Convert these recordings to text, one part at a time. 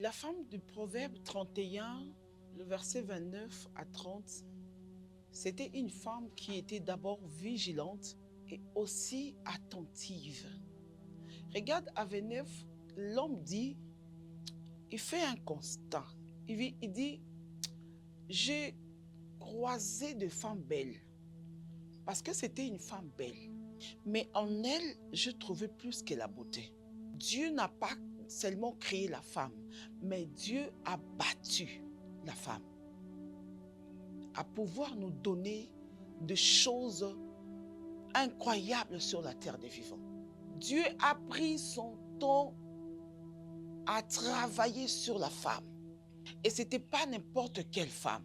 La femme du Proverbe 31, le verset 29 à 30, c'était une femme qui était d'abord vigilante et aussi attentive. Regarde à 29, l'homme dit, il fait un constat. Il dit, j'ai croisé de femmes belles parce que c'était une femme belle. Mais en elle, je trouvais plus que la beauté. Dieu n'a pas seulement créé la femme, mais Dieu a battu la femme à pouvoir nous donner des choses incroyables sur la terre des vivants. Dieu a pris son temps à travailler sur la femme. Et ce n'était pas n'importe quelle femme.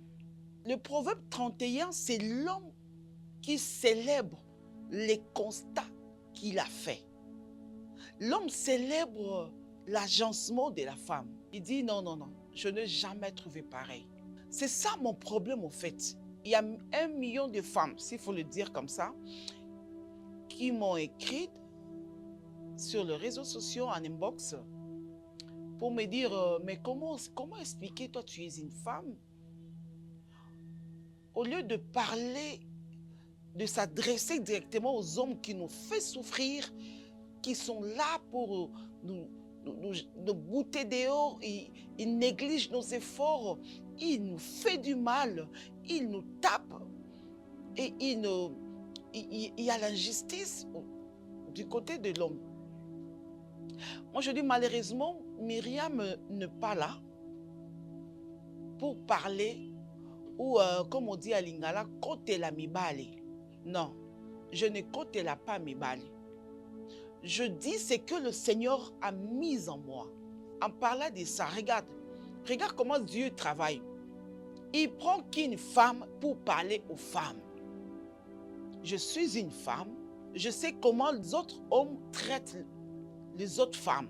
Le Proverbe 31, c'est l'homme qui célèbre les constats qu'il a faits. L'homme célèbre l'agencement de la femme. Il dit non, je n'ai jamais trouvé pareil. C'est ça mon problème au fait. Il y a 1 million de femmes, s'il faut le dire comme ça, qui m'ont écrit sur les réseaux sociaux en inbox pour me dire mais comment expliquer, toi tu es une femme? Au lieu de parler, de s'adresser directement aux hommes qui nous font souffrir, qui sont là pour nous bouter dehors, ils négligent nos efforts, ils nous font du mal, ils nous tapent et il y a l'injustice du côté de l'homme. Moi je dis malheureusement, Myriam n'est pas là pour parler ou comme on dit à Lingala, côté la mibali. Non, je ne côté la pas mibali. Je dis ce que le Seigneur a mis en moi. En parlant de ça, regarde comment Dieu travaille. Il prend qu'une femme pour parler aux femmes. Je suis une femme, je sais comment les autres hommes traitent les autres femmes.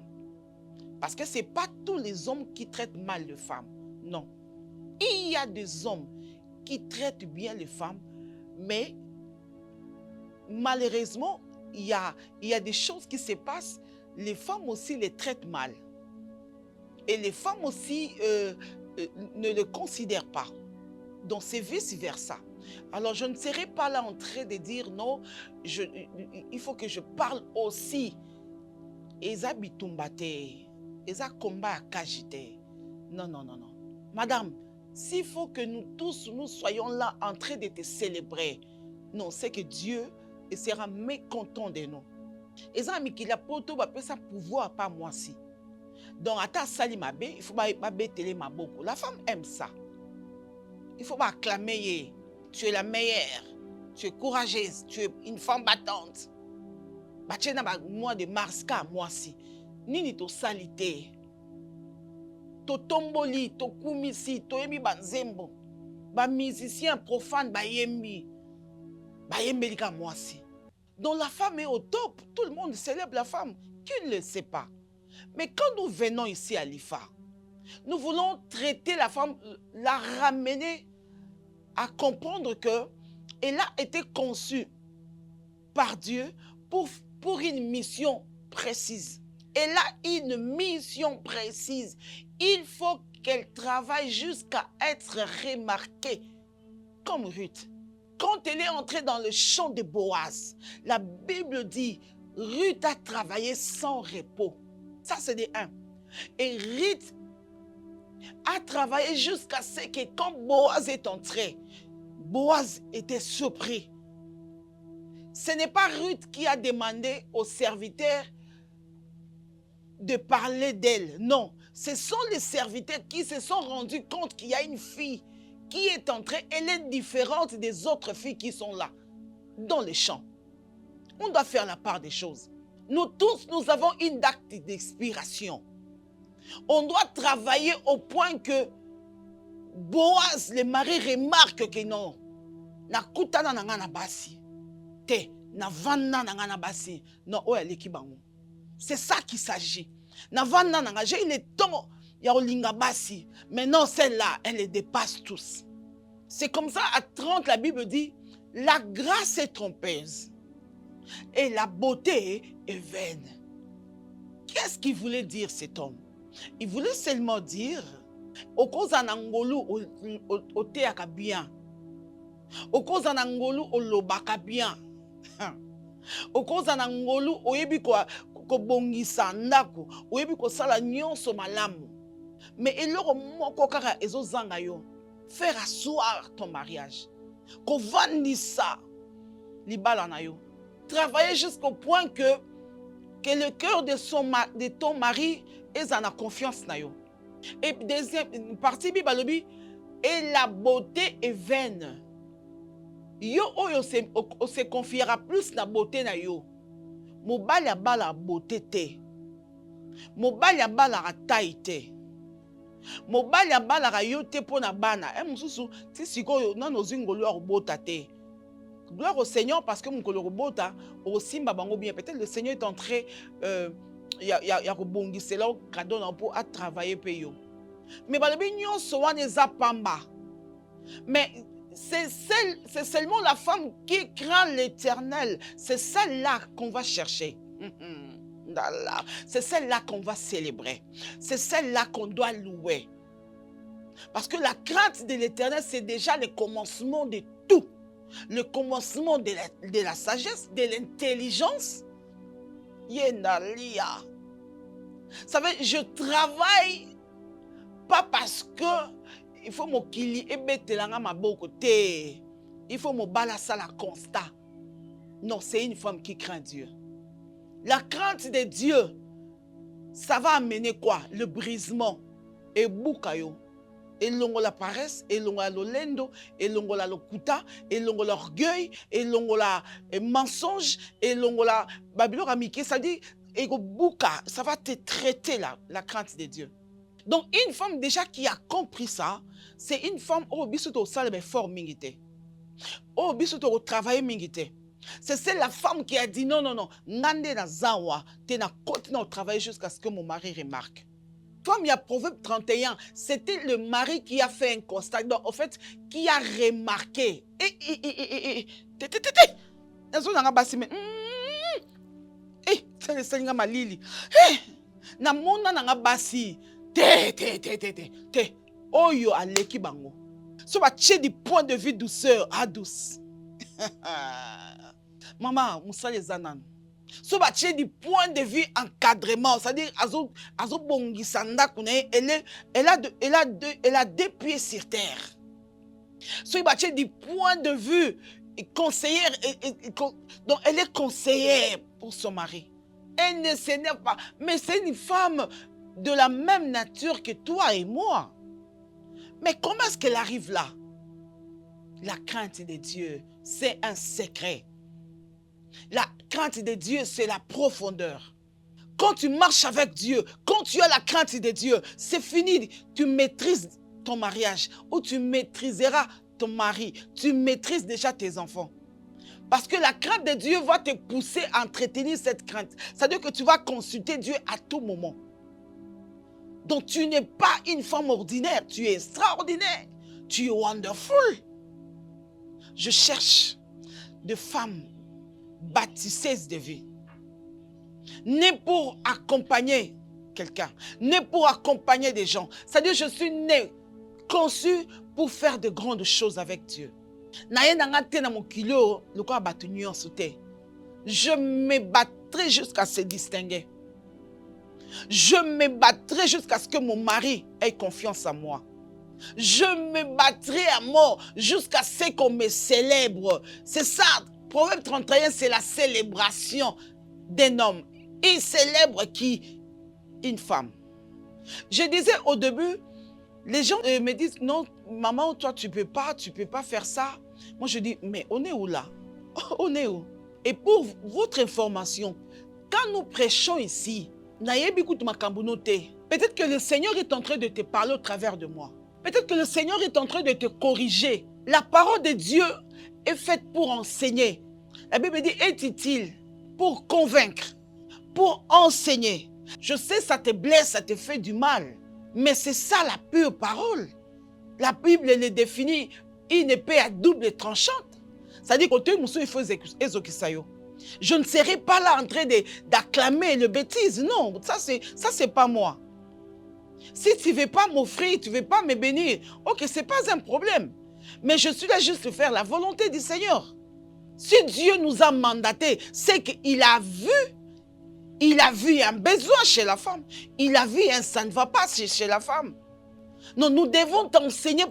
Parce que ce n'est pas tous les hommes qui traitent mal les femmes. Non. Il y a des hommes qui traitent bien les femmes, mais malheureusement, il y a des choses qui se passent, les femmes aussi les traitent mal. Et les femmes aussi ne le considèrent pas. Donc c'est vice-versa. Alors je ne serai pas là en train de dire non, il faut que je parle aussi. Eza bitumbate, eza combat à kajite. Non. Madame, s'il faut que nous tous, nous soyons là en train de te célébrer, non, c'est que Dieu sera mécontent de nous. Eza amikila poto bapé sa pouvoir pas moi si. Donc ata sali mabe, il faut ba télé maboko. La femme aime ça. Il faut pas acclamer, tu es la meilleure, tu es courageuse, tu es une femme battante. Bachena ba mois de mars ka moi si. Nini to salité. To tomboli, to kumisi, to yemi banzembo. Ba musicien profane ba yembi. Ba yembi ka moi si. Donc la femme est au top, tout le monde célèbre la femme. Qui ne le sait pas? Mais quand nous venons ici à l'IFA, nous voulons traiter la femme, la ramener à comprendre qu'elle a été conçue par Dieu pour une mission précise. Elle a une mission précise. Il faut qu'elle travaille jusqu'à être remarquée, comme Ruth. Quand elle est entrée dans le champ de Boaz, la Bible dit, Ruth a travaillé sans repos. Ça, c'est des 1. Et Ruth a travaillé jusqu'à ce que quand Boaz est entré, Boaz était surpris. Ce n'est pas Ruth qui a demandé aux serviteurs de parler d'elle. Non, ce sont les serviteurs qui se sont rendus compte qu'il y a une fille qui est entrée. Elle est différente des autres filles qui sont là, dans les champs. On doit faire la part des choses. Nous tous, nous avons une date d'expiration. On doit travailler au point que Boaz, le mari, remarque que non. Na kutana na ngana basi. Te, na vanda na ngana basi. Non, oya leki bango. C'est ça qu'il s'agit. Na vanda na ngana, j'ai le temps, ya olinga basi. Mais non, celle-là, elle les dépasse tous. C'est comme ça, à 30, la Bible dit, la grâce est trompeuse et la beauté est vaine. Qu'est-ce qu'il voulait dire cet homme? Il voulait seulement dire, okoza na ngolu oteaka bien. Okoza na ngolu olobaka bien. Okoza na ngolu oyebi kobongisa ndako, oyebi kosala nyonso malamu. Mais eloko moko kaka ezozanga yo, faire asseoir ton mariage. Kovandisa libala na yo. Travailler jusqu'au point que le cœur de ton mari est en confiance na yo. Et deuxième partie bibalobi, et la beauté est vaine. Yo oyo se confiera plus na beauté na yo. Mobali abala beauté te. Mobali abala taille te. Mobali abala yo te pona bana. Mususu ti sikoyo nano zingolo robota te. Gloire au Seigneur parce que mon robota au simba bango bien. Peut-être le Seigneur est en train ya rebongi là cadeau pour à travailler payo. Mais balobi nyonso wana eza pamba. Mais c'est seulement la femme qui craint l'Éternel. C'est celle-là qu'on va chercher. C'est celle-là qu'on va célébrer. C'est celle-là qu'on doit louer. Parce que la crainte de l'Éternel, c'est déjà le commencement de tout. Le commencement de la sagesse, de l'intelligence. Yenalia. Ça veut dire, je travaille pas parce que il faut m'okili ebetelanga maboko te. Il faut m'obalasa la constat. Non, c'est une femme qui craint Dieu. La crainte de Dieu, ça va amener quoi? Le brisement. Et boukayo. Et longo la paresse, et longo la lolendo, et longo la lokuta, et longo l'orgueil, et longo la mensonge, et longo la babylone amike. Ça dit, et bouka, ça va te traiter la crainte de Dieu. Donc, une femme déjà qui a compris ça, c'est une femme au bisoto salbe fort mingite. Au bisoto travail mingite. C'est la femme qui a dit non, non, non, nande na zawa, te na côté na travailler jusqu'à ce que mon mari remarque. Comme il y a Proverbe 31, c'était le mari qui a fait un constat, donc en fait, qui a remarqué. C'est le Seigneur Malili. Na mona na basi. Te. Oyo aleki bango. So ba tche du point de vue douceur, douce. Maman, moussa les anan. So ba tche du point de vue encadrement, c'est-à-dire azo bongi sanda kune, elle a deux pieds sur terre. So ba tche du point de vue conseillère, donc elle est conseillère pour son mari. Elle ne s'énerve pas, mais c'est une femme de la même nature que toi et moi. Mais comment est-ce qu'elle arrive là? La crainte de Dieu, c'est un secret. La crainte de Dieu, c'est la profondeur. Quand tu marches avec Dieu, quand tu as la crainte de Dieu, c'est fini. Tu maîtrises ton mariage ou tu maîtriseras ton mari. Tu maîtrises déjà tes enfants. Parce que la crainte de Dieu va te pousser à entretenir cette crainte. C'est-à-dire que tu vas consulter Dieu à tout moment. Donc tu n'es pas une femme ordinaire, tu es extraordinaire. Tu es wonderful. Je cherche des femmes bâtisseuses de vie. Né pour accompagner quelqu'un, né pour accompagner des gens. C'est-à-dire je suis né, conçu pour faire de grandes choses avec Dieu. Je me battrai jusqu'à se distinguer. Je me battrai jusqu'à ce que mon mari ait confiance en moi. Je me battrai à mort jusqu'à ce qu'on me célèbre. C'est ça, Proverbe 31, c'est la célébration d'un homme. Il célèbre qui? Une femme. Je disais au début, les gens me disent, non, maman, toi, tu peux pas faire ça. Moi, je dis, mais on est où là? On est où? Et pour votre information, quand nous prêchons ici, peut-être que le Seigneur est en train de te parler au travers de moi. Peut-être que le Seigneur est en train de te corriger. La parole de Dieu est faite pour enseigner. La Bible dit, est utile pour convaincre, pour enseigner. Je sais, ça te blesse, ça te fait du mal. Mais c'est ça la pure parole. La Bible le définit une épée à double tranchante. C'est-à-dire que il faut ezokisayo. Je ne serai pas là en train d'acclamer le bêtise. Non, ça c'est pas moi. Si tu ne veux pas m'offrir, tu ne veux pas me bénir, ok, ce n'est pas un problème. Mais je suis là juste pour faire la volonté du Seigneur. Si Dieu nous a mandatés, c'est qu'il a vu un besoin chez la femme. Il a vu un ça ne va pas chez la femme. Non, nous devons t'enseigner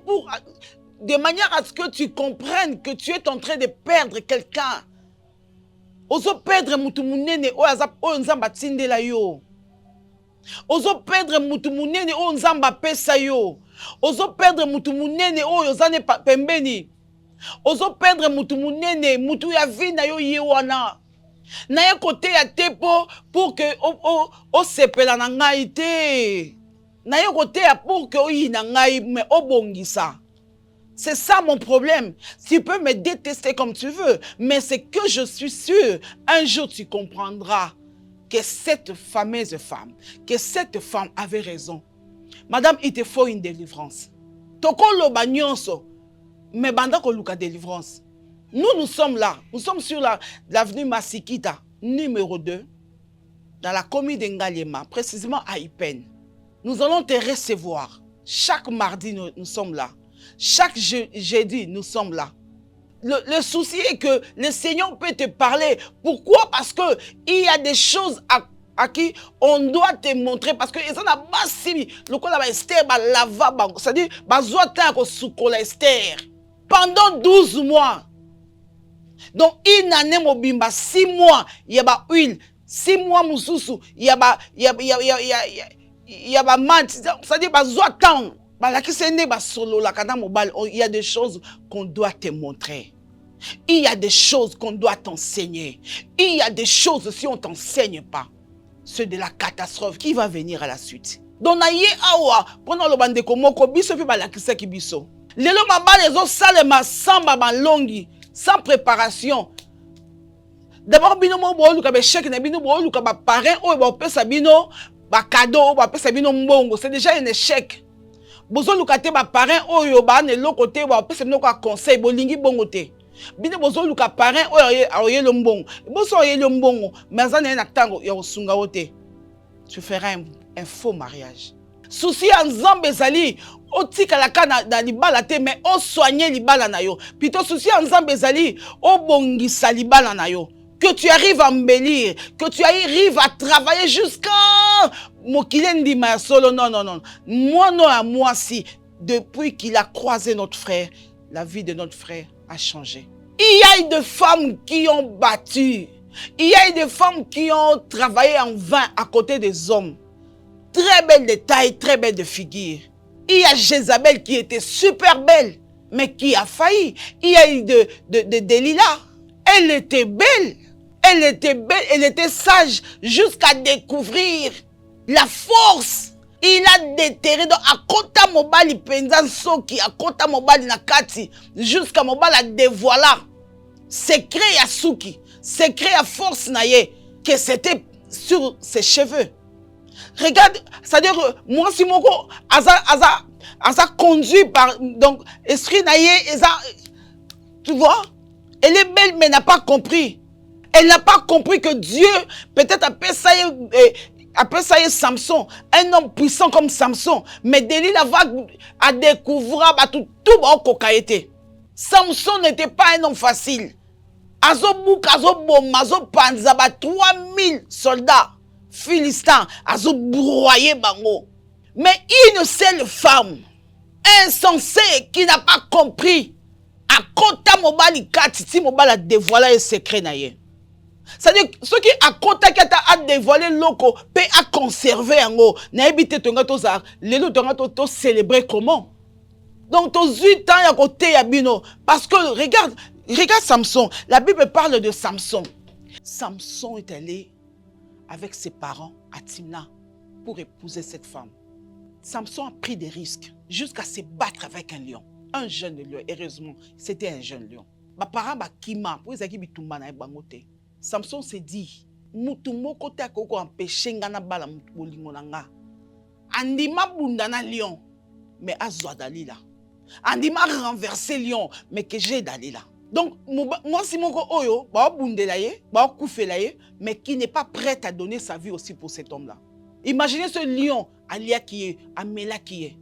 de manière à ce que tu comprennes que tu es en train de perdre quelqu'un. Ozo perdre mutu munene o nzamba tindela yo. Ozo perdre mutu munene o nzamba pesa yo. Ozo perdre mutu munene o yozane pembeni. Ozo perdre mutu munene mutu ya vie na yo yewana. Na ye côté ya tepo pour que o sepela na ngai te. Na ye côté ya pour que o yina ngai mais o bongisa. C'est ça mon problème. Tu peux me détester comme tu veux, mais c'est que je suis sûr, un jour tu comprendras que cette fameuse femme, que cette femme avait raison. Madame, il te faut une délivrance. Toko lo banyonso, mais banda ko luka délivrance. Nous sommes là, nous sommes sur l'avenue Masikita, numéro 2, dans la commune de Ngaliema, précisément à Ipen. Nous allons te recevoir. Chaque mardi, nous sommes là. Chaque jeudi, nous sommes là. Le souci est que le Seigneur peut te parler. Pourquoi? Parce qu'il y a des choses à qui on doit te montrer. Parce que ça n'a pas si le coup là Esther lava, c'est-à-dire Esther pendant 12 mois. Donc une année mobimba 6 mois, il y a ba huile, 6 mois mususu, il y a ba mat, c'est-à-dire temps. Il y a des choses qu'on doit te montrer. Il y a des choses qu'on doit t'enseigner. Il y a des choses, si on ne t'enseigne pas, c'est de la catastrophe qui va venir à la suite. Donc, pendant le bandeko moko biso fi balakisa ki biso. Lelo mabale zo salema samba balongi, sans préparation. D'abord bino mo bo luka be chèque na bino bo luka ba parrain o ba pesa bino ba cadeau ba pesa bino mbongo, c'est déjà un échec. Bozo lukate ba parrain oyo ba ne lokote ba pese bino kwa conseil bolingi bongo te. Bino bozo luka parrain oyo aoye lo mbongo. Bozo oye lo mbongo, mais ça na tango ya osunga ote. Tu feras un faux mariage. Souci en Nzambe ezali otika la kana na libala te mais o soigner libala na yo. Plutôt souci en Nzambe ezali o bongisa libala na yo. Que tu arrives à embellir, que tu arrives à travailler jusqu'à Mokilendi ma solo. Non, non, non. Moi, non, à moi, si. Depuis qu'il a croisé notre frère, la vie de notre frère a changé. Il y a eu des femmes qui ont battu. Il y a eu des femmes qui ont travaillé en vain à côté des hommes. Très belle de taille, très belle de figure. Il y a Jézabel qui était super belle, mais qui a failli. Il y a eu de Delilah. Elle était belle. Elle était belle, elle était sage jusqu'à découvrir la force. Il a déterré donc à kota mobali penza soki, à kota mobali nakati, jusqu'à mobali a dévoila secret ya suki, secret ya force naye, que c'était sur ses cheveux. Regarde, c'est-à-dire moi si moko asa conduit par donc esprit naye, tu vois, elle est belle mais n'a pas compris. Elle n'a pas compris que Dieu, peut-être appelle ça Samson, un homme puissant comme Samson, mais Delilah va à découvrir tout cocaïté. Samson n'était pas un homme facile. Azo bouk, azo bom, azo panzaba, 3000 soldats philistins, azo broyé bango. Mais une seule femme, insensée, qui n'a pas compris, à kota mobali katiti mobali a dévoilé un secret naye. C'est-à-dire, ceux qui à côté qui a dévoilé loco, peut à conserver en haut. N'habite ton gâteau ça, les loups ton gâteau célébrer comment? Donc, aux 8 ans à côté à Bino. Parce que, regarde Samson. La Bible parle de Samson. Samson est allé avec ses parents à Timna pour épouser cette femme. Samson a pris des risques jusqu'à se battre avec un lion. Un jeune lion. Heureusement, c'était un jeune lion. Mes parents bakima pour ezaki bitumba na bangote. Samson s'est dit, mutu moko te akoko empêcher nga na bala mutu bolingo na nga. Andima bunda na lion, mais azwa Dalila. Andima renverser lion, mais que j'ai Dalila. Donc, moi si moko oyo, ba bundela ye, ba koufela ye, mais qui n'est pas prêt à donner sa vie aussi pour cet homme-là. Imaginez ce lion alia qui est, amela qui est.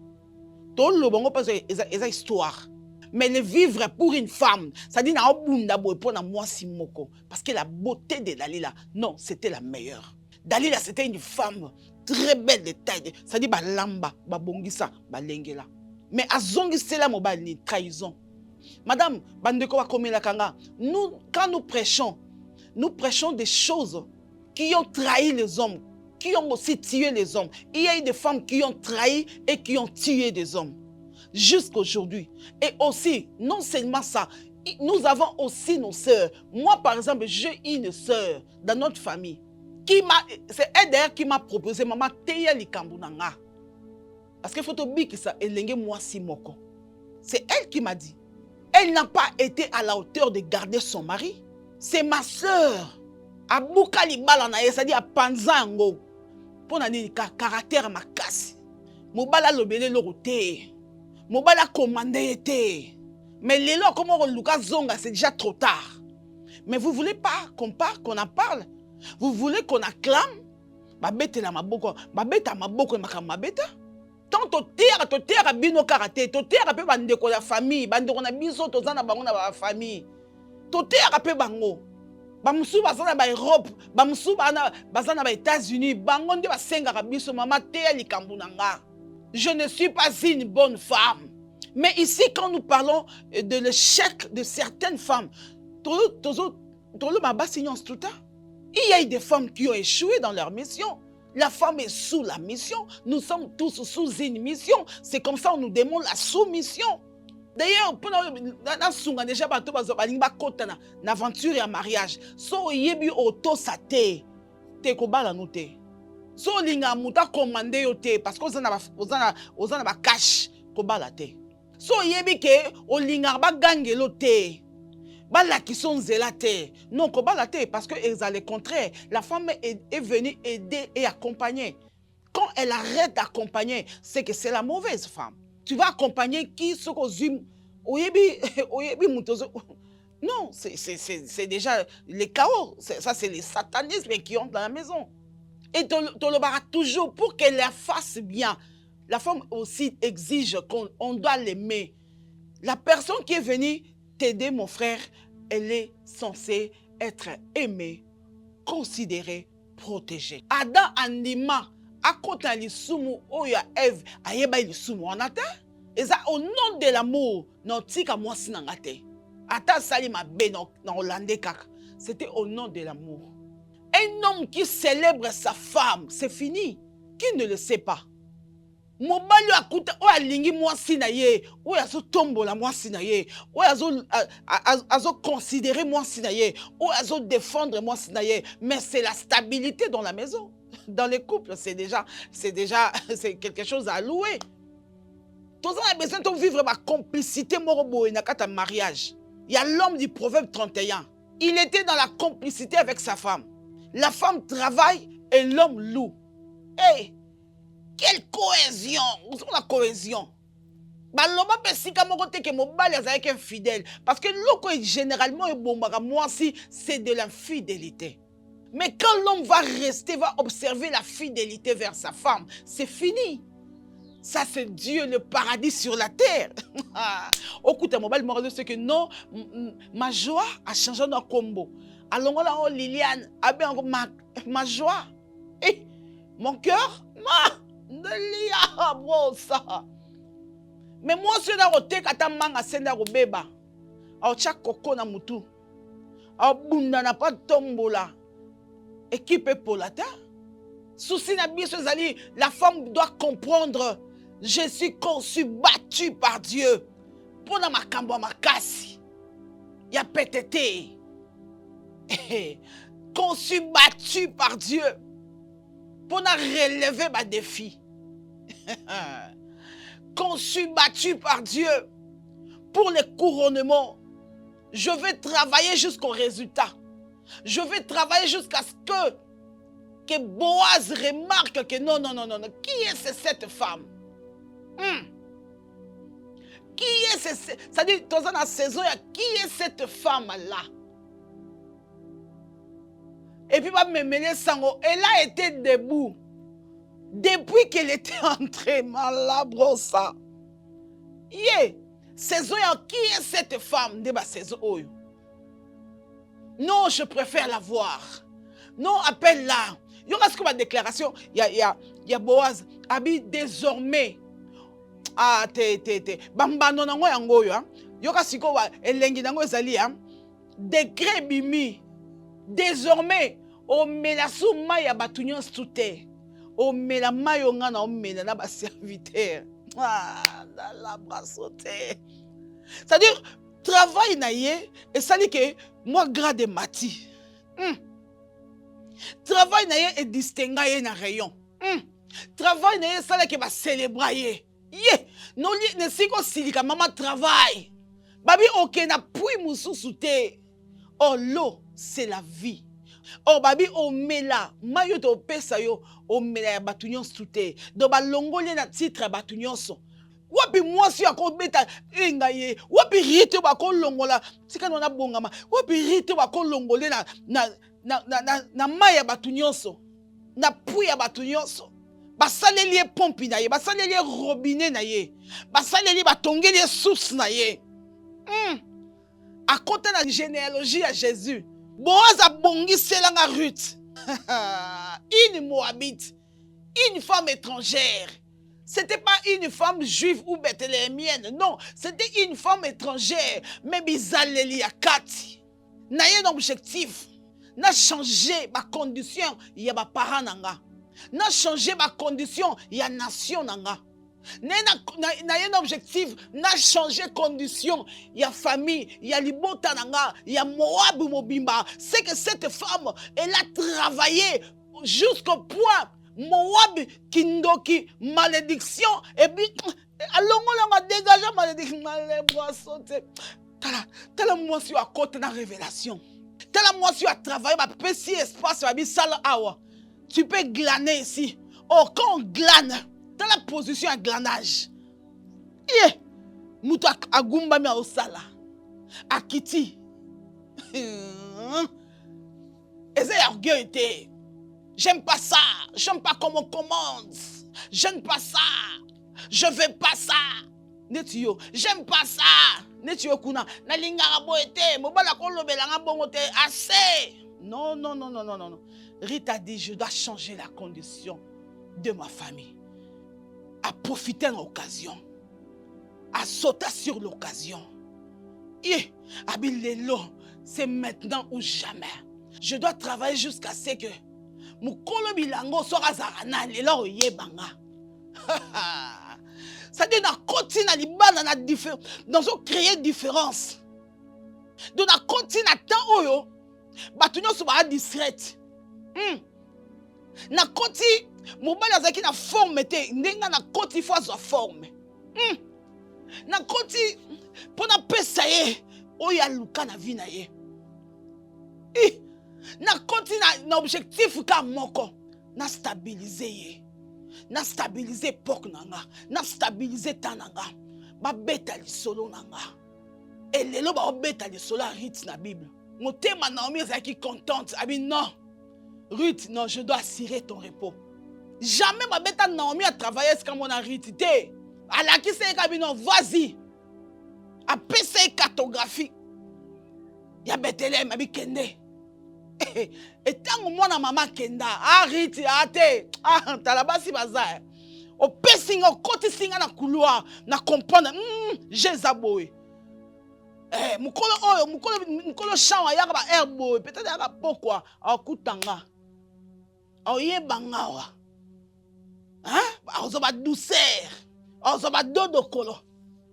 Tout le bon parce que c'est histoire. Mais le vivre pour une femme, ça dit na obunda boy pour na moi simoko parce que la beauté de Dalila, non, c'était la meilleure. Dalila c'était une femme très belle de taille, ça dit ba lamba, ba bongisa, ba lengela. Mais azongi c'est la mobile ni trahison. Madame bandeko wa komela kanga, nous quand nous prêchons des choses qui ont trahi les hommes, qui ont aussi tué les hommes. Il y a eu des femmes qui ont trahi et qui ont tué des hommes. Jusqu'à aujourd'hui. Et aussi, non seulement ça, nous avons aussi nos sœurs. Moi, par exemple, j'ai une sœur dans notre famille. C'est elle d'ailleurs qui m'a proposé, maman, teya likambunanga. Parce qu'il faut oublier que ça, elenge moi si moko. C'est elle qui m'a dit. Elle n'a pas été à la hauteur de garder son mari. C'est ma sœur. Abuka libala na ye, c'est-à-dire à panzango. Pour nani caractère makasi. Mobala lobele lorote. Mobala commandé était. Mais les lois, comme on Lucas Zonga, c'est déjà trop tard. Mais vous voulez pas qu'on parle, qu'on en parle? Vous voulez qu'on acclame? Babete la maboko, babeta maboko makamabeta. Tant to terre bino karaté, to terre pe bande ko la famille, bande ko na biso to zana bango na ba famille. To terre pe bango. Bamusu bazana ba Europe, bamusu bazana ba États-Unis, bango nde basenga biso mama te likambu nanga. Je ne suis pas une bonne femme. Mais ici, quand nous parlons de l'échec de certaines femmes, il y a eu des femmes qui ont échoué dans leur mission. La femme est sous la mission. Nous sommes tous sous une mission. C'est comme ça qu'on nous demande la soumission. D'ailleurs, dans déjà aventure et mariage, so yebi auto sate te kobala note. So linga muta commandé yote parce que ozana ba cash kobala te. So yebi ke o linga ba gangelo te. Ba la qui sont zélate. Non kobala te parce que c'est le contraire. La femme est venue aider et accompagner. Quand elle arrête d'accompagner, c'est que c'est la mauvaise femme. Tu vas accompagner qui ce qu'on zoom oyebi mutozo. Non, c'est déjà les chaos. Ça c'est les satanismes qui ont dans la maison. Et tu le verras toujours pour qu'elle la fasse bien. La femme aussi exige qu'on doit l'aimer. La personne qui est venue t'aider, mon frère, elle est censée être aimée, considérée, protégée. Adam Andima, à côté de l'isumu, oya Eve, ayeba l'isumu, on attend. Et ça, au nom de l'amour, non tika moi sinangate. Ata salima be non hollandais kak. C'était au nom de l'amour. Un homme qui célèbre sa femme, c'est fini. Qui ne le sait pas? Mobali akuta o alingi mwasi na ye, o azo tombola mwasi na ye, o azo considérer mwasi na ye, o azo défendre mwasi na ye, mais c'est la stabilité dans la maison. Dans les couples, c'est quelque chose à louer. Tous on a besoin de vivre ma complicité morobo et nakata mariage. Il y a l'homme du Proverbe 31. Il était dans la complicité avec sa femme. La femme travaille et l'homme loue. Hey, quelle cohésion! Où est la cohésion? Baloba pesika moko te ke mobali azalaki infidèle. Parce que loko généralement ebombaka mwasi, c'est de l'infidélité. Mais quand l'homme va rester, va observer la fidélité vers sa femme, c'est fini. Ça, c'est Dieu, le paradis sur la terre. Écoute, mobile moral, c'est que non, ma joie a changé dans combo. Alors là, Liliane, ma joie. Et mon cœur, mais moi, je suis dans le thé, quand je suis dans le bébé. Je suis coco na mutu. Je suis dans pas tombola. Équipe pour la terre. Souci na biso zali, la femme doit comprendre. Je suis conçue, battue par Dieu. Pour na makambo makasi. Ya pétété. Conçue, battue par Dieu. Pour na relever ma défi. Conçue, battue par Dieu. Pour les couronnements. Je vais travailler jusqu'au résultat. Je vais travailler jusqu'à ce que Boaz remarque que non. Qui est cette femme? Qui est cette... C'est-à-dire, dans la saison, qui est cette femme-là? Et puis, elle a été debout. Depuis qu'elle était entrée, malabrosa. Yeah. Saison, qui est cette femme? Débat saison. Non, je préfère la voir. Non, appelle-la. Il y aura ce que ma déclaration. Il y a Boaz. Abi désormais. Ah, Bambano nango yango yo. Il y aura ce que elengi nango ezali. Décret bimi. Désormais, o melasu maya batunyon stute. O mela mayo ngana o mela na ba serviteur. Ah, la brasote. C'est-à-dire, travail na ye, et ça dit que moi grade mati. Travail na ye et distinga ye na rayon. Travail na ye, ça dit que va célébrer ye. Ye, non li ne siko silika maman travail. Babi ok na pui mususu te. Oh l'eau, c'est la vie. Oh babi o mela, mayo to pesa yo, o mela ya batunyon stute. Do ba longole na titre batunyon so. Wapi mwasi akobeta inga ye, wapi rite bako longola, sika nona bongama, wapi rite bako longole na maya batunyonso, na puya batunyonso. Basaleli pompi na ye, basaleli robinet na ye, basaleli batongeli source na ye. À côté de la généalogie à Jésus, Boaz a bongi selanga Ruth. Une Moabite, une femme étrangère. C'était pas une femme juive ou bethléemienne, non, c'était une femme étrangère. Mais bizaleli ya kati. Na ye objectif, n'a changé ma condition, ya ba parents nanga. N'a changé ma condition, ya nation nanga. Na ye objectif, n'a changé condition, ya famille, ya libota nanga, ya Moab mobimba. C'est que cette femme, elle a travaillé jusqu'au point Moab kindoki malédiction et puis allons la dégager malédiction sauter. Tala moi sur à côté de la révélation. Tala moi sur à travailler ma petit espace ma bi sala awa. Tu peux glaner ici. Oh quand on glane, dans la position à glanage. Eh muta agumba mi au sala. Akiti. Eze orgueil te. J'aime pas ça. J'aime pas comme on commande. J'aime pas ça. Je veux pas ça. Netio. J'aime pas ça. Netio kuna. Na lingara boete. Mobala kolobelanga bongote. Assez. Non, non, non, non, non, non. Rita dit, je dois changer la condition de ma famille. À profiter de l'occasion. À sauter sur l'occasion. Et, abilelo, c'est maintenant ou jamais. Je dois travailler jusqu'à ce que Mukolo bilango sera zarana lelo yebanga. Ça dit na continue na libana na différence, dans créer différence. Donc na continue na temps oyo, batunyo so ba discrète. Na continue mobali azaki na forme te, ndenga na continue fois sa forme. Na continue pona pesa ye, oya luka na vie na ye. Na continue na objectif ka moko na stabiliser ye na stabiliser pok nanga na stabiliser tananga ba beta lisolo nanga elelo ba beta lisolo Ruth na Bible motema Naomi ezaki contente abi non Ruth non je dois assurer ton repos jamais ba beta Naomi a travaillé ce comme on a Ruth te alaki se ka bi non vas-y a pesa cartographie ya Bethléem abi kende. Et tant que moi na maman kenda arrête ate talabasi bazar o pesinga o koti singa na couloir na comprendre jezaboe mukolo chawa yaka ba herbo peut-être yaka pourquoi akutanga oyebanga wa ozo ba douceur ozo ba dodo kolo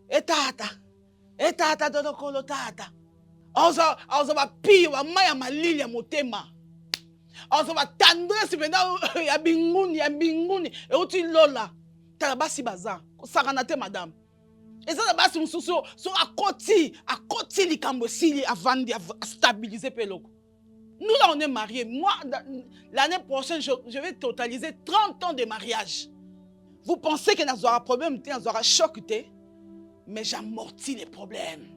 etata dodo kolo tata Ozo ba pi wa maya malili ya motema. Ozo ba tendresse penda ya binguni e uti lola. Talabasi baza. Sakana te madame. Et ça basi mususu so akoti likambo sili avant de stabiliser peloko. Nous là on est mariés. Moi l'année prochaine je vais totaliser 30 ans de mariage. Vous pensez que nous aura problème, nous aura choc, mais j'amortis les problèmes.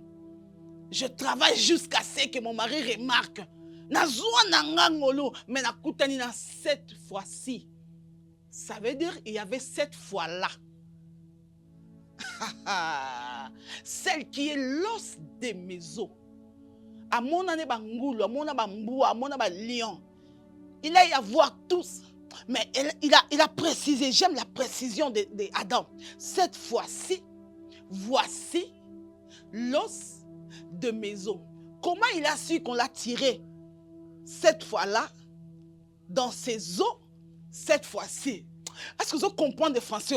Je travaille jusqu'à ce que mon mari remarque. Nazwa nanga ngolo, mais na kutani na cette fois-ci. Ça veut dire qu'il y avait cette foi-là. Celle qui est l'os de mes os. À mon année, à mon bambou, à mon lion. Il a y avoir tous. Mais il a précisé, j'aime la précision d'Adam. Cette fois-ci, voici l'os de mes os. Comment il a su qu'on l'a tiré cette fois-là, dans ses os, cette fois-ci? Est-ce que vous comprenez le français?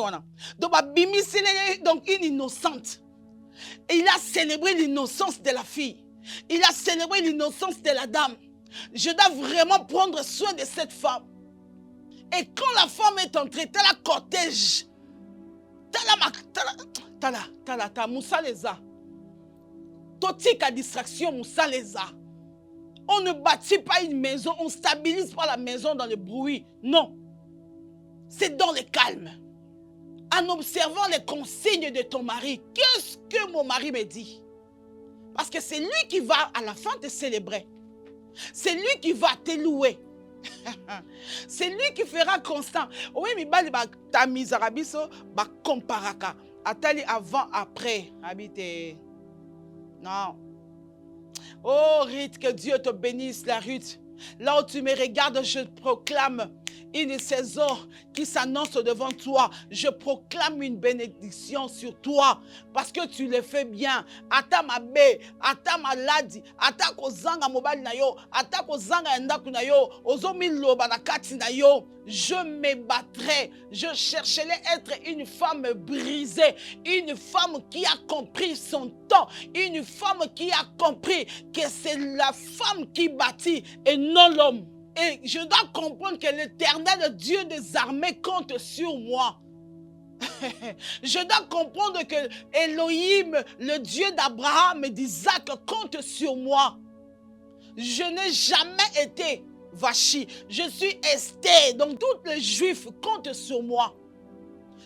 Donc, une innocente. Et il a célébré l'innocence de la fille. Il a célébré l'innocence de la dame. Je dois vraiment prendre soin de cette femme. Et quand la femme est entrée, t'as la cortège. T'as Moussa Leza. Totika distraction, Moussa Leza. On ne bâtit pas une maison, on ne stabilise pas la maison dans le bruit. Non. C'est dans le calme. En observant les consignes de ton mari. Qu'est-ce que mon mari me dit? Parce que c'est lui qui va à la fin te célébrer. C'est lui qui va te louer. C'est lui qui fera constant. Oui, mais ta mise à rabiso, comparaka. Atali avant, après. Habite. Non. Oh, Ruth, que Dieu te bénisse, la Ruth. Là où tu me regardes, je proclame une saison qui s'annonce devant toi. Je proclame une bénédiction sur toi parce que tu le fais bien. Ata mabe, ata maladi, ata kozanga mobile na yo, ata kozanga ndaku na yo, ozomi loba na kati na yo. Je me battrai, je chercherai être une femme brisée, une femme qui a compris son temps, une femme qui a compris que c'est la femme qui bâtit et non l'homme. Et je dois comprendre que l'Éternel Dieu des armées compte sur moi. Je dois comprendre que Elohim, le Dieu d'Abraham et d'Isaac, compte sur moi. Je n'ai jamais été Vachi. Je suis Esther. Donc tous les Juifs comptent sur moi.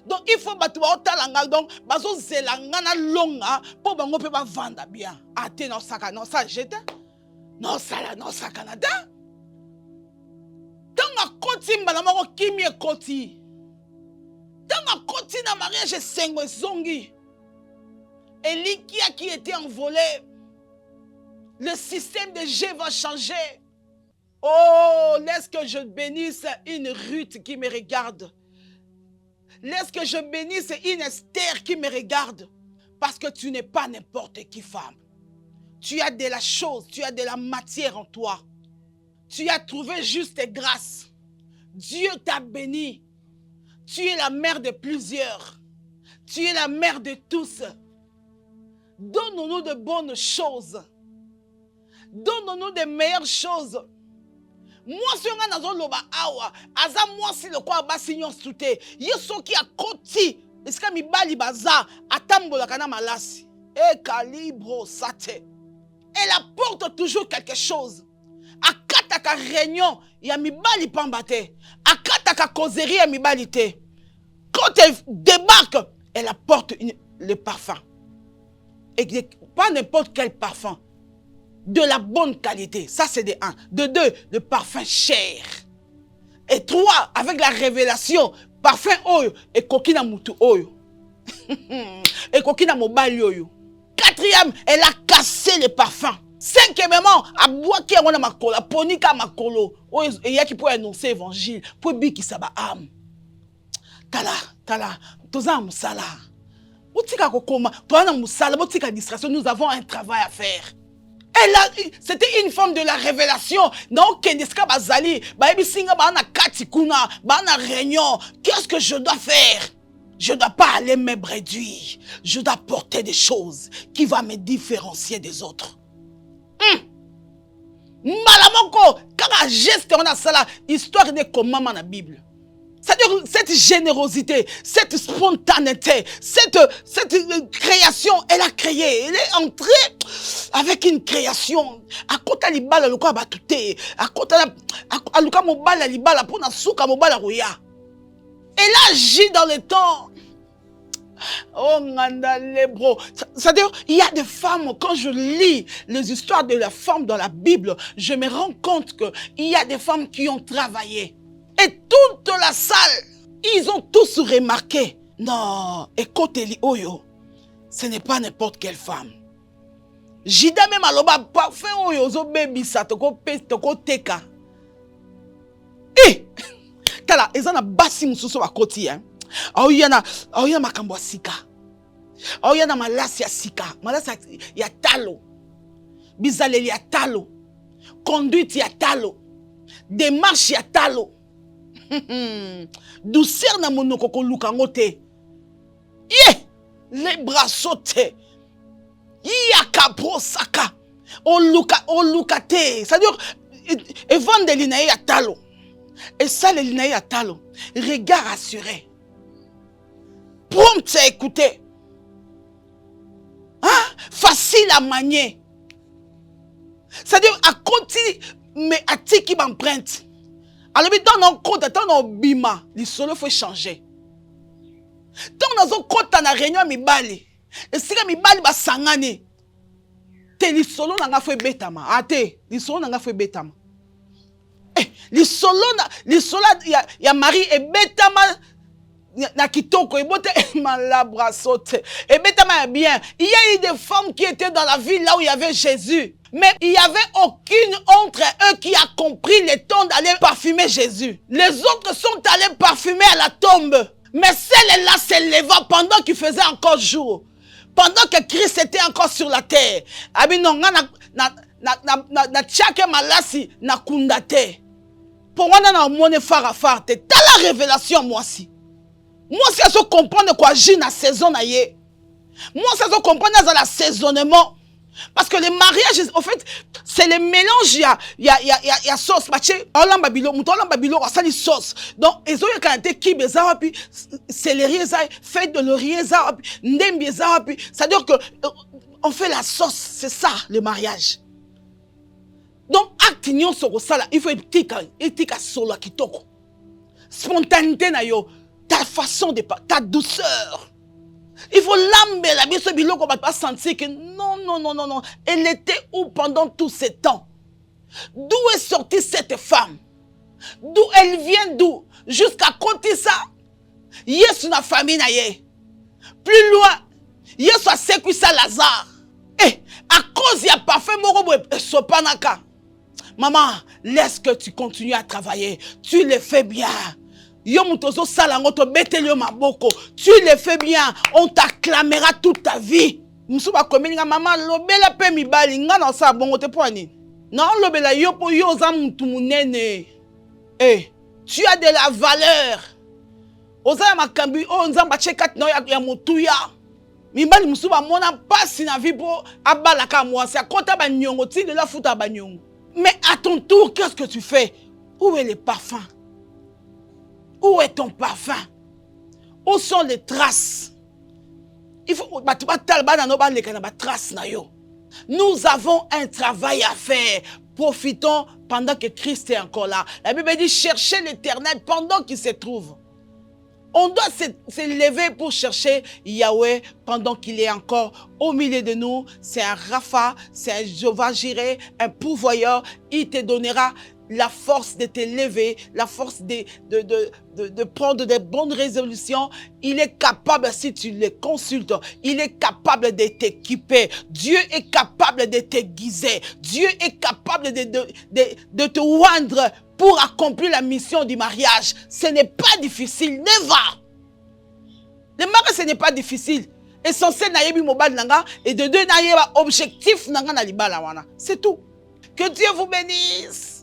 Donc il faut battre donc bazo zelangana longa pour bango pe ba vanda bien. Ate non saka non ça jete. Non ça là non ça Canada. Tanga koti mbala moko kimi ekoti. Tanga koti na mariage sengo zongi. Elikia qui était envolé. Le système de G va changer. Oh, laisse que je bénisse une Ruth qui me regarde. Laisse que je bénisse une Esther qui me regarde. Parce que tu n'es pas n'importe qui femme. Tu as de la chose, tu as de la matière en toi. Tu as trouvé juste grâce. Dieu t'a béni. Tu es la mère de plusieurs. Tu es la mère de tous. Donne-nous de bonnes choses. Donne-nous de meilleures choses. Moi, si on a dans loba awa, aza moi si le quoi basignon souté, yeso qui a koti, eska mi bali baza, atambola kana malasi, e calibre sate. Elle apporte toujours quelque chose. Akataka réunion, ya mi bali pambate. Akataka causerie, ya mi bali te. Quand elle débarque, elle apporte le parfum. Et pas n'importe quel parfum. De la bonne qualité. Ça, c'est de 1. De 2, le parfum cher. Et 3, avec la révélation, parfum oyo et kokina mutu oyo. Et kokina mobile oyo. 4e, elle a cassé le parfum. 5e, a boaki a makolo, a ponika makolo. Et ya qui peut annoncer l'évangile, pour biki saba âme. Tala, toza musala. Botika kokoma, toana musala, botika distraction, nous avons un travail à faire. C'était une forme de la révélation. Non, Kendeska Bazali, Baebi Singa Bana Katikuna, Bana Réunion. Qu'est-ce que je dois faire? Je ne dois pas aller me réduire. Je dois porter des choses qui vont me différencier des autres. Malamoko, quand un geste on a ça là, histoire de comment dans la Bible. C'est-à-dire cette générosité, cette spontanéité, cette création, elle a créé, elle est entrée avec une création. À côté de l'ibala, le quoi batouté, à côté de l'uka mobala l'ibala pour na souka mobala roya. Elle agit dans le temps. Oh, bro. C'est-à-dire, il y a des femmes, quand je lis les histoires de la femme dans la Bible, je me rends compte qu'il y a des femmes qui ont travaillé. Et toute la salle, Ils ont tous remarqué. Non, écoutez Oyo, ce n'est pas n'importe quelle femme. Jida même aloba parfum Oyo zo baby sa toko teka. Eh, tala ezana basi mususu wa koti hein. Aoyana makambo sika. Aoyana malasi ya sika, malasi ya talo. Bizaleli ya talo. Conduite ya talo. Démarche ya talo. Douceur na monoko ko lukango te. Les bras sautés. Yakapro saka. O lukate. C'est-à-dire, evande linae ya talo. Et ça, le linae ya talo. Regard assuré. Prompt à écouter. Hein? Facile à manier. C'est-à-dire, à continuer, mais à tiki m'empreinte. Alors, dans nos comptes, dans nos bima, les solos faut changer. Dans nos comptes, dans la réunion, mi bali. Et si mi bali ba sangane, te li solo n'a fait betama. Ate, li solo n'a fait betama. Eh, li solo ya mari et betama na kitoko et bote malabra saute. Et betama bien. Il y a eu des femmes qui étaient dans la ville là où il y avait Jésus. Mais il n'y avait aucune entre eux qui a compris le temps d'aller parfumer Jésus. Les autres sont allés parfumer à la tombe. Mais celle-là se leva pendant qu'il faisait encore jour. Pendant que Christ était encore sur la terre. Abino na tchake malasi na kundate. Pour moi na mone fara farte. T'as la révélation moi aussi. Moi si je comprendre quoi j'ai na saison na ye. Moi si je comprendre dans la saisonnement. Parce que les mariages, en fait, c'est le mélange, il y a sauce, sauce. Donc, ils ont eu quand qui puis céleri, fait de laurier, c'est-à-dire que on fait la sauce, c'est ça, le mariage. Donc, actignon sur ça, il faut étika solo kitoko. Spontanéité na yo, ta façon de parler, ta douceur. Il faut l'amber la biso biloko va pas sentir que non. Elle était où pendant tout ce temps? D'où est sortie cette femme? D'où elle vient d'où? Jusqu'à côté ça. Yes na famille na ye. Plus loin, yes a sécu ça Lazare. Et à cause ya parfait morobo sopanaka. Maman, laisse que tu continues à travailler. Tu le fais bien. Tu le fais bien, on t'acclamera toute ta vie. Maman, lobela pe mi bali ngana sa bongo te poani. Non, lobela yo po yo za mutu munene. Eh, tu as de la valeur. Oza makambi o nzamba chekat no ya mutuya. Mi bali musuba mona pasi na vie po abala ka mwasi akota ba nyongo ti de la futa ba nyongo. Mais à ton tour, qu'est-ce que tu fais? Où est le parfum? Où est ton parfum? Où sont les traces? Il faut nous avons un travail à faire. Profitons pendant que Christ est encore là. La Bible dit chercher l'Éternel pendant qu'il se trouve. On doit se lever pour chercher Yahweh pendant qu'il est encore au milieu de nous. C'est un Rapha, c'est un Jéhovah Jireh, un pourvoyeur. Il te donnera la force de te lever, la force de prendre des bonnes résolutions. Il est capable, si tu le consultes, il est capable de t'équiper. Dieu est capable de t'aiguiser. Dieu est capable de te oindre pour accomplir la mission du mariage. Ce n'est pas difficile, never. Le mariage, ce n'est pas difficile. Essentiel, et de deux, objectif, c'est tout. Que Dieu vous bénisse.